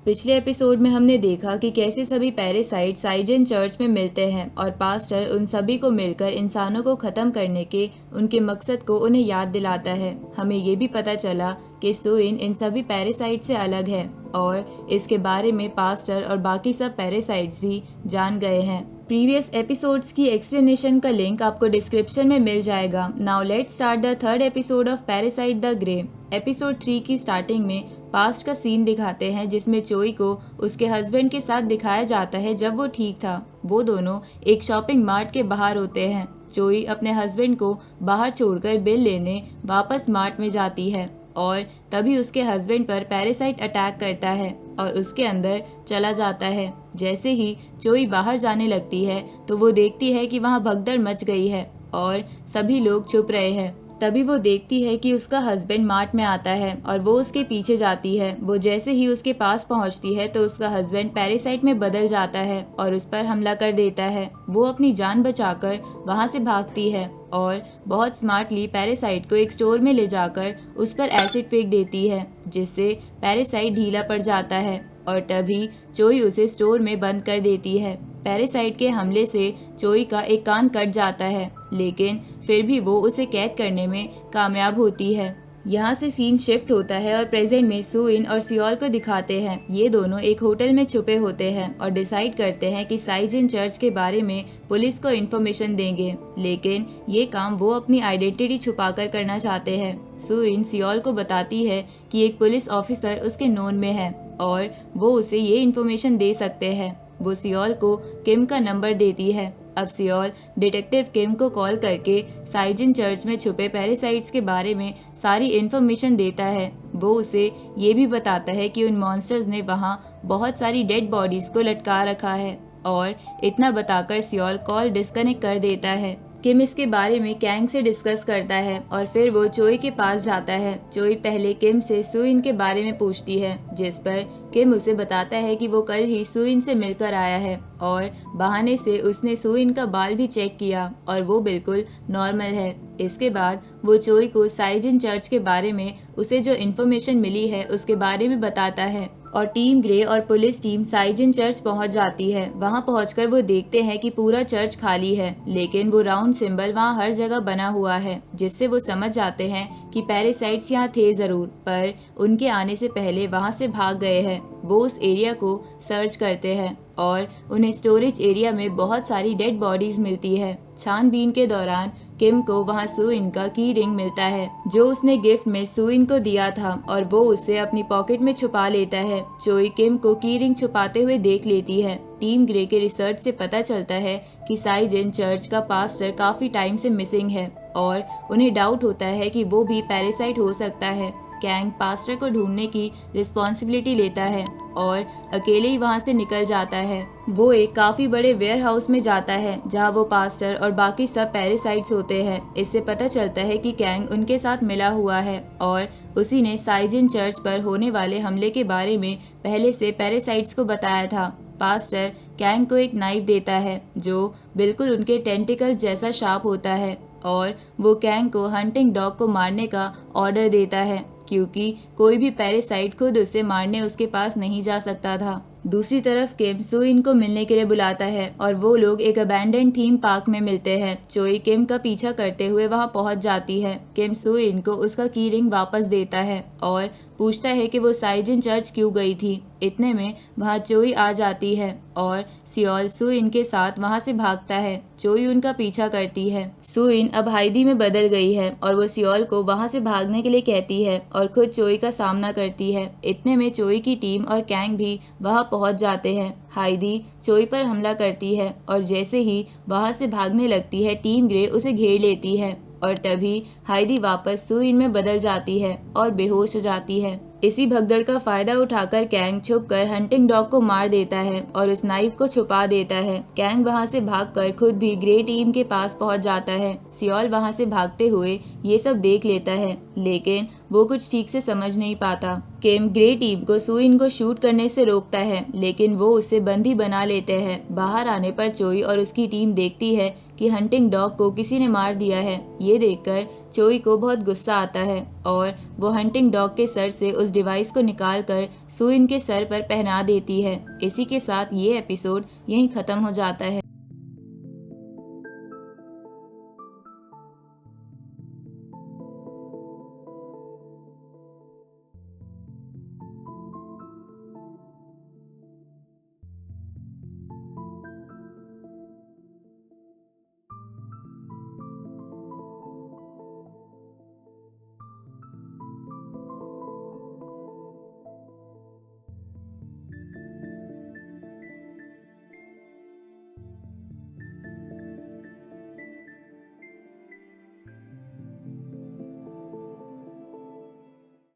पिछले एपिसोड में हमने देखा कि कैसे सभी पैरासाइट साइजन चर्च में मिलते हैं और पास्टर उन सभी को मिलकर इंसानों को खत्म करने के उनके मकसद को उन्हें याद दिलाता है। हमें ये भी पता चला कि सुइन इन सभी पैरासाइट से अलग है और इसके बारे में पास्टर और बाकी सब पैरासाइट्स भी जान गए हैं। प्रीवियस एपिसोड्स की एक्सप्लेनेशन का लिंक आपको डिस्क्रिप्शन में मिल जाएगा। Now let's start the third episode of parasite the grey. Episode 3 की स्टार्टिंग में पास्ट का सीन दिखाते हैं जिसमें चोई को उसके हस्बैंड के साथ दिखाया जाता है जब वो ठीक था। वो दोनों एक शॉपिंग मार्ट के बाहर होते हैं। चोई अपने हस्बैंड को बाहर छोड़कर बिल लेने वापस मार्ट में जाती है और तभी उसके हस्बैंड पर पैरासाइट अटैक करता है और उसके अंदर चला जाता है। जैसे ही चोई बाहर जाने लगती है तो वो देखती है कि वहाँ भगदड़ मच गई है और सभी लोग छुप रहे हैं। तभी वो देखती है कि उसका हस्बैंड मार्ट में आता है और वो उसके पीछे जाती है। वो जैसे ही उसके पास पहुंचती है तो उसका हस्बैंड पैरासाइट में बदल जाता है और उस पर हमला कर देता है। वो अपनी जान बचाकर वहां से भागती है और बहुत स्मार्टली पैरासाइट को एक स्टोर में ले जाकर उस पर एसिड फेंक देती है जिससे पैरासाइट ढीला पड़ जाता है और तभी चोई उसे स्टोर में बंद कर देती है। पैरासाइट के हमले से चोई का एक कान कट जाता है लेकिन फिर भी वो उसे कैद करने में कामयाब होती है। यहाँ से सीन शिफ्ट होता है और प्रेजेंट में सुइन और सियोल को दिखाते हैं। ये दोनों एक होटल में छुपे होते हैं और डिसाइड करते हैं कि साइजिन चर्च के बारे में पुलिस को इन्फॉर्मेशन देंगे, लेकिन ये काम वो अपनी आइडेंटिटी छुपाकर करना चाहते हैं। सुइन सियोल को बताती है कि एक पुलिस ऑफिसर उसके नोन में है और वो उसे ये इन्फॉर्मेशन दे सकते हैं। वो सियोल को किम का नंबर देती है। अब सियोल डिटेक्टिव किम को कॉल करके साइजिन चर्च में छुपे पैरासाइट्स के बारे में सारी इन्फॉर्मेशन देता है। वो उसे ये भी बताता है कि उन मॉन्स्टर्स ने वहाँ बहुत सारी डेड बॉडीज को लटका रखा है और इतना बताकर सियोल कॉल डिस्कनेक्ट कर देता है। किम इसके बारे में कैंग से डिस्कस करता है और फिर वो चोई के पास जाता है। चोई पहले किम से सुइन के बारे में पूछती है जिस पर किम उसे बताता है कि वो कल ही सुइन से मिलकर आया है और बहाने से उसने सुइन का बाल भी चेक किया और वो बिल्कुल नॉर्मल है। इसके बाद वो चोई को साइजिन चर्च के बारे में उसे जो इन्फॉर्मेशन मिली है उसके बारे में बताता है और टीम ग्रे और पुलिस टीम साइजिन चर्च पहुंच जाती है। वहां पहुंचकर वो देखते हैं कि पूरा चर्च खाली है लेकिन वो राउंड सिंबल वहां हर जगह बना हुआ है जिससे वो समझ जाते हैं कि पैरासाइट्स यहाँ थे जरूर, पर उनके आने से पहले वहां से भाग गए हैं। वो उस एरिया को सर्च करते हैं और उन्हें स्टोरेज एरिया में बहुत सारी डेड बॉडीज मिलती है। छानबीन के दौरान किम को वहां सुइन का की रिंग मिलता है जो उसने गिफ्ट में सुइन को दिया था और वो उसे अपनी पॉकेट में छुपा लेता है। चोई किम को की रिंग छुपाते हुए देख लेती है। टीम ग्रे के रिसर्च से पता चलता है कि साइजिन चर्च का पास्टर काफी टाइम से मिसिंग है और उन्हें डाउट होता है कि वो भी पैरासाइट हो सकता है। कैंग पास्टर को ढूंढने की रिस्पॉन्सिबिलिटी लेता है और अकेले ही वहां से निकल जाता है। वो एक काफी बड़े वेयर हाउस में जाता है जहां वो पास्टर और बाकी सब पैरासाइट्स होते हैं। इससे पता चलता है कि कैंग उनके साथ मिला हुआ है और उसी ने साइजिन चर्च पर होने वाले हमले के बारे में पहले से पैरासाइट्स को बताया था। पास्टर कैंग को एक नाइफ देता है जो बिल्कुल उनके टेंटिकल्स जैसा शार्प होता है और वो कैंग को हंटिंग डॉग को मारने का ऑर्डर देता है क्योंकि कोई भी पैरासाइट खुद उसे मारने उसके पास नहीं जा सकता था। दूसरी तरफ किम सुइन को मिलने के लिए बुलाता है और वो लोग एक अबैंडन थीम पार्क में मिलते हैं। चोई किम का पीछा करते हुए वहां पहुंच जाती है। किम सुइन को उसका की रिंग वापस देता है और पूछता है कि वो साइजिन चर्च क्यों गई थी। इतने में वहां चोई आ जाती है और सियोल सुइन के साथ वहां से भागता है। चोई उनका पीछा करती है। सुइन अब हाइदी में बदल गई है और वो सियोल को वहां से भागने के लिए कहती है और खुद चोई का सामना करती है। इतने में चोई की टीम और कैंग भी वहां पहुंच जाते हैं। हाइदी चोई पर हमला करती है और जैसे ही वहां से भागने लगती है टीम ग्रे उसे घेर लेती है और तभी हाइदी वापस सुइन में बदल जाती है और बेहोश हो जाती है। इसी भगदड़ का फायदा उठाकर कैंग छुपकर हंटिंग डॉग को मार देता है और उस नाइफ को छुपा देता है। कैंग वहां से भागकर खुद भी ग्रे टीम के पास पहुंच जाता है। सियोल वहां से भागते हुए ये सब देख लेता है लेकिन वो कुछ ठीक से समझ नहीं पाता। किम ग्रे टीम को सुइन को शूट करने से रोकता है, लेकिन वो उसे बंदी बना लेते हैं। बाहर आने पर चोई और उसकी टीम देखती है कि हंटिंग डॉग को किसी ने मार दिया है। ये देखकर चोई को बहुत गुस्सा आता है और वो हंटिंग डॉग के सर से उस डिवाइस को निकालकर सुइन के सर पर पहना देती है। इसी के साथ ये एपिसोड यहीं खत्म हो जाता है।